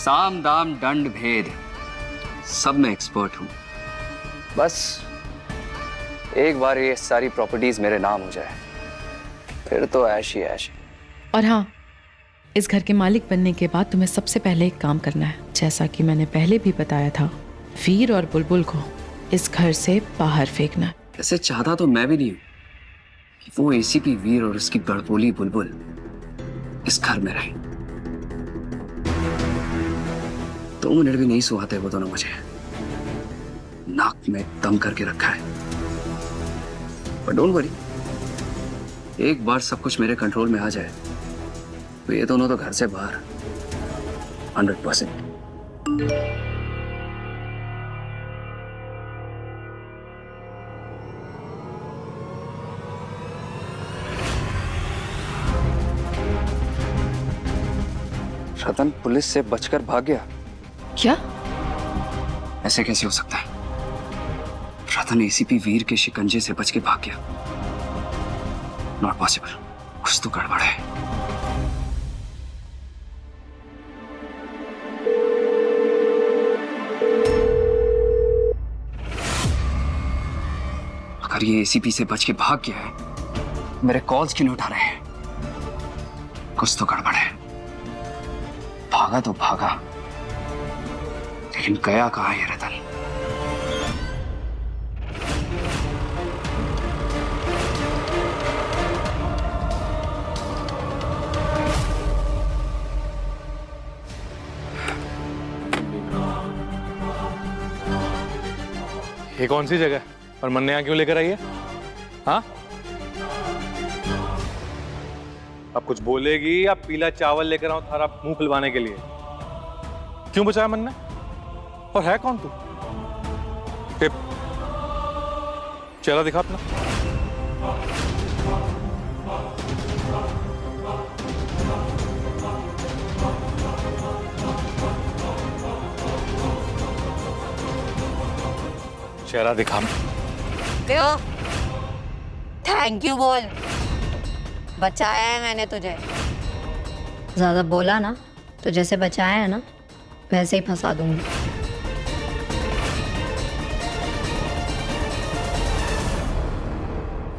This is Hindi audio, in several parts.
साम दाम दंड भेद सब में एक्सपर्ट हूं। बस एक बार ये सारी प्रॉपर्टीज मेरे नाम हो जाए फिर तो ऐश ही ऐश। और हाँ, इस घर के मालिक बनने के बाद तुम्हें सबसे पहले एक काम करना है, जैसा कि मैंने पहले भी बताया था, वीर और बुलबुल को इस घर से बाहर फेंकना है। ऐसे चाहता तो मैं भी नहीं हूं कि वो एसीपी वीर और उसकी गड़पोली बुलबुल इस घर में रहे। 2 मिनट भी नहीं सुहाते वो दोनों मुझे, नाक में दम करके रखा है। पर डोंट वरी, एक बार सब कुछ मेरे कंट्रोल में आ जाए तो ये दोनों तो घर से बाहर 100%। रतन पुलिस से बचकर भाग गया। क्या? ऐसे कैसे हो सकता है? रतन एसीपी वीर के शिकंजे से बच के भाग गया। नॉट पॉसिबल, कुछ तो गड़बड़ है। अगर ये एसीपी से बच के भाग गया है, मेरे कॉल्स क्यों नहीं उठा रहे हैं? कुछ तो गड़बड़ है। भागा तो भागा, लेकिन गया कहां ये रतन? ये कौन सी जगह और मन्ने यहाँ क्यों लेकर आई है? हाँ, अब कुछ बोलेगी या पीला चावल लेकर आऊं थारा मुंह खुलवाने के लिए? क्यों बचाया मन्ने? और है कौन तू? चेहरा दिखा अपना। चेहरा दिखा। थैंक यू बोल, बचाया है मैंने तुझे। ज्यादा बोला ना तो जैसे बचाया है ना वैसे ही फंसा दूंगी।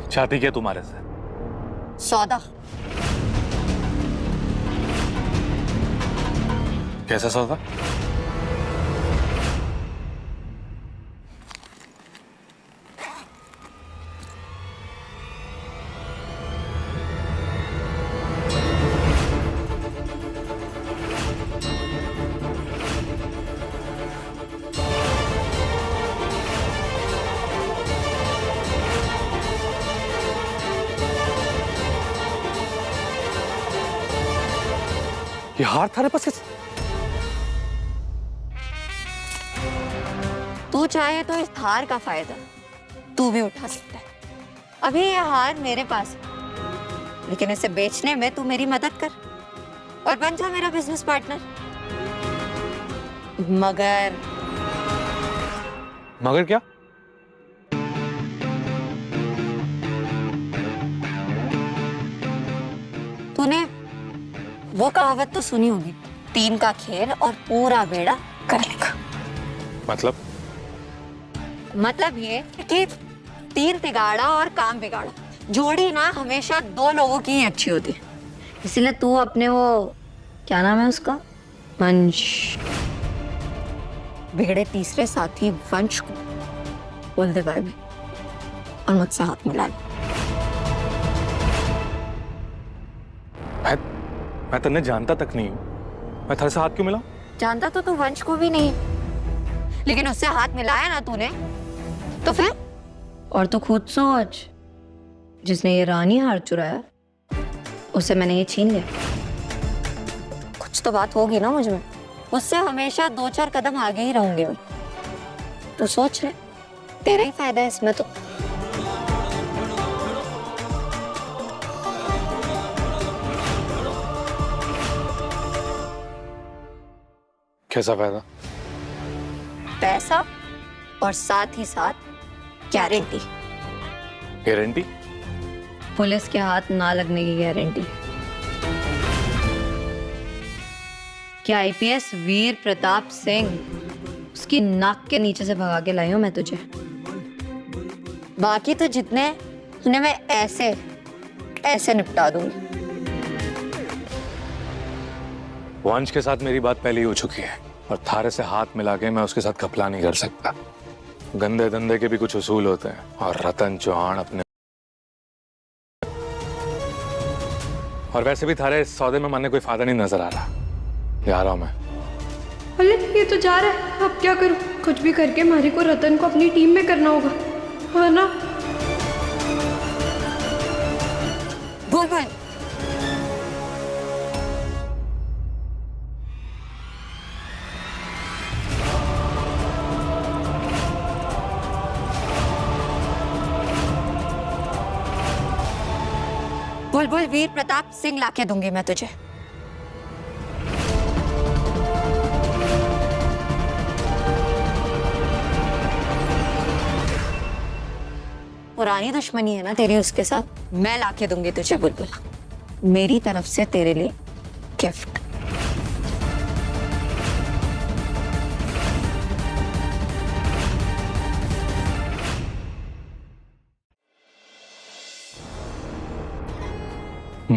चाहती क्या तुम्हारे से? सौदा। कैसा सौदा? ये हार थारे पास कैसे? तू चाहे तो इस हार का फायदा तू भी उठा सकता है। अभी ये हार मेरे पास है, लेकिन इसे बेचने में तू मेरी मदद कर और बन जा मेरा बिजनेस पार्टनर। मगर मगर क्या? तूने वो कहावत तो सुनी होगी, 3 का खेल और पूरा बेड़ा गर्क। मतलब ये कि 3 तिगाड़ा और काम बिगाड़ा, जोड़ी ना हमेशा 2 लोगों की ही अच्छी होती है। इसलिए तू अपने वो क्या नाम है उसका, वंश, बिगड़े तीसरे साथी वंश को बोल दे बाय बाय और मुझसे हाथ मिला ले। मैं तन्ने जानता तक नहीं हूँ, मैं थारे से हाथ क्यों मिला? जानता तो तू वंश को भी नहीं, लेकिन उससे हाथ मिलाया ना तूने तो फिर। और तू खुद सोच, जिसने ये रानी हार चुराया उससे मैंने ये छीन लिया। कुछ तो बात होगी ना मुझ में, उससे हमेशा 2-4 कदम आगे ही रहूंगी मैं। तू सोच ले, तेरा ही फायदा है इसमें तो। कैसा फायदा? पैसा और साथ ही साथ गारंटी। गारंटी? पुलिस के हाथ ना लगने की गारंटी। कि आईपीएस वीर प्रताप सिंह उसकी नाक के नीचे से भगा के लाई हूं मैं तुझे। बाकी तो जितने उन्हें मैं ऐसे ऐसे निपटा दूंगी। वंश के साथ मेरी बात पहले ही हो चुकी है और थारे से हाथ मिला के मैं उसके साथ घपला नहीं कर सकता। गंदे धंधे के भी कुछ उसूल होते हैं और रतन चौहान अपने और वैसे भी थारे इस सौदे में मानने कोई फायदा नहीं नजर आ रहा। जा रहा हूं मैं। अरे ये तो जा रहा है, अब क्या करूं? कुछ भी करके मारी को रतन को अपनी टीम में करना होगा, है ना? बोल भाई। बोल बोल, वीर प्रताप सिंह लाके दूंगी मैं तुझे। पुरानी दुश्मनी है ना तेरी उसके साथ, मैं लाके दूंगी तुझे बुलबुल, मेरी तरफ से तेरे लिए गिफ्ट।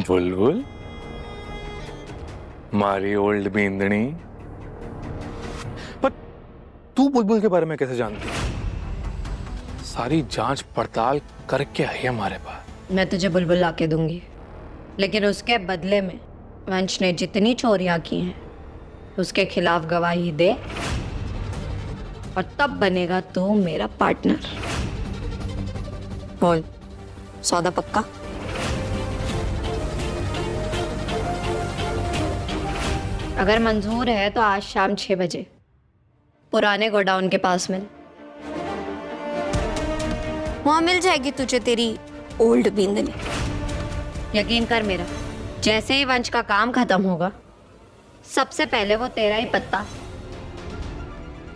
बुलबुल, मारी ओल्ड बींदनी। पर तू बुलबुल के बारे में कैसे जानती है? सारी जांच पड़ताल करके आई है हमारे पास। मैं तुझे बुलबुल लाके दूंगी, लेकिन उसके बदले में वंश ने जितनी चोरियां की हैं उसके खिलाफ गवाही दे, और तब बनेगा तू मेरा पार्टनर। बोल, सौदा पक्का? अगर मंजूर है तो आज शाम 6 बजे पुराने गोडाउन के पास मिल, वहां मिल जाएगी तुझे तेरी ओल्ड बींदनी। यकीन कर मेरा, जैसे ही वंश का काम खत्म होगा सबसे पहले वो तेरा ही पत्ता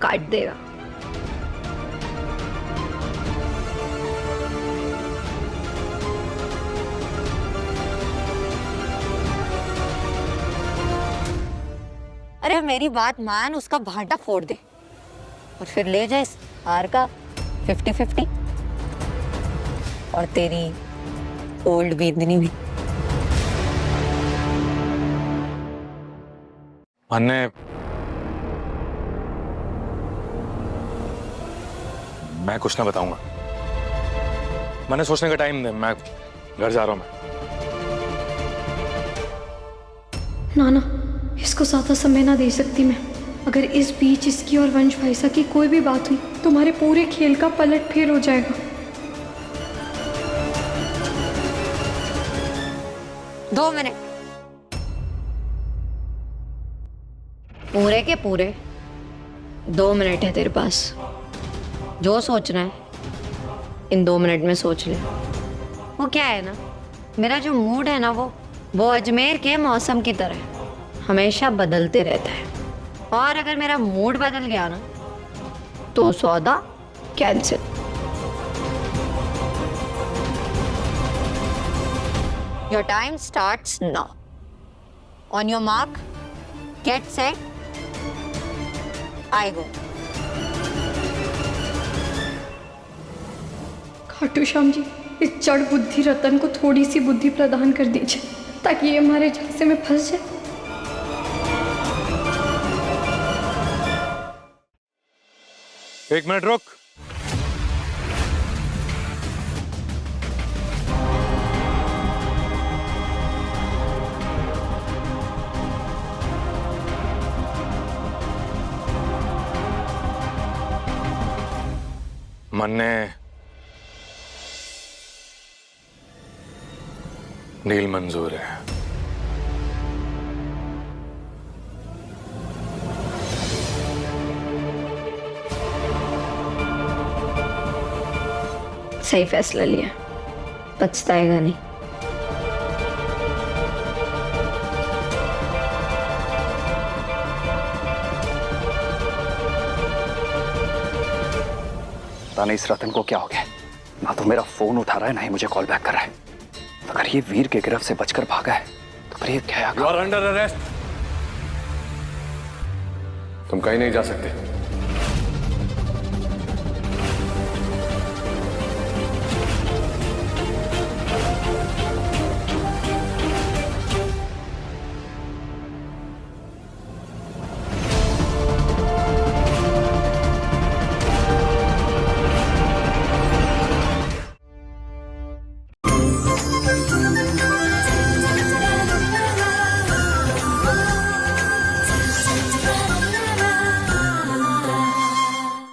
काट देगा। अरे मेरी बात मान, उसका भाटा फोड़ दे और फिर ले जाए इस हार का 50-50, और तेरी ओल्ड बींदनी भी। अन्ने, मैं कुछ ना बताऊंगा। मैंने सोचने का टाइम दे, मैं घर जा रहा हूं। नाना, इसको ज्यादा समय ना दे सकती मैं। अगर इस बीच इसकी और वंश भाईसा की कोई भी बात हुई तो हमारे पूरे खेल का पलट फेर हो जाएगा। 2 मिनट, पूरे के पूरे 2 मिनट है तेरे पास। जो सोचना है इन 2 मिनट में सोच ले। वो क्या है ना, मेरा जो मूड है ना वो अजमेर के मौसम की तरह है, हमेशा बदलते रहता है। और अगर मेरा मूड बदल गया ना तो सौदा cancel. Your time starts now. On your mark, get set, I go. Khatu Shyam ji, इस जड़ बुद्धि रतन को थोड़ी सी बुद्धि प्रदान कर दीजिए ताकि ये हमारे झांसे में फंस जाए। एक मिनट रुक। मन्ने, डील मंजूर है। सही फैसला लिया, पछताएगा नहीं। पता नहीं इस रतन को क्या हो गया, ना तो मेरा फोन उठा रहा है ना ही मुझे कॉल बैक कर रहा है। अगर ये वीर के गिरफ्त से बचकर भागा है तो फिर ये क्या? You are under arrest. तुम कहीं नहीं जा सकते।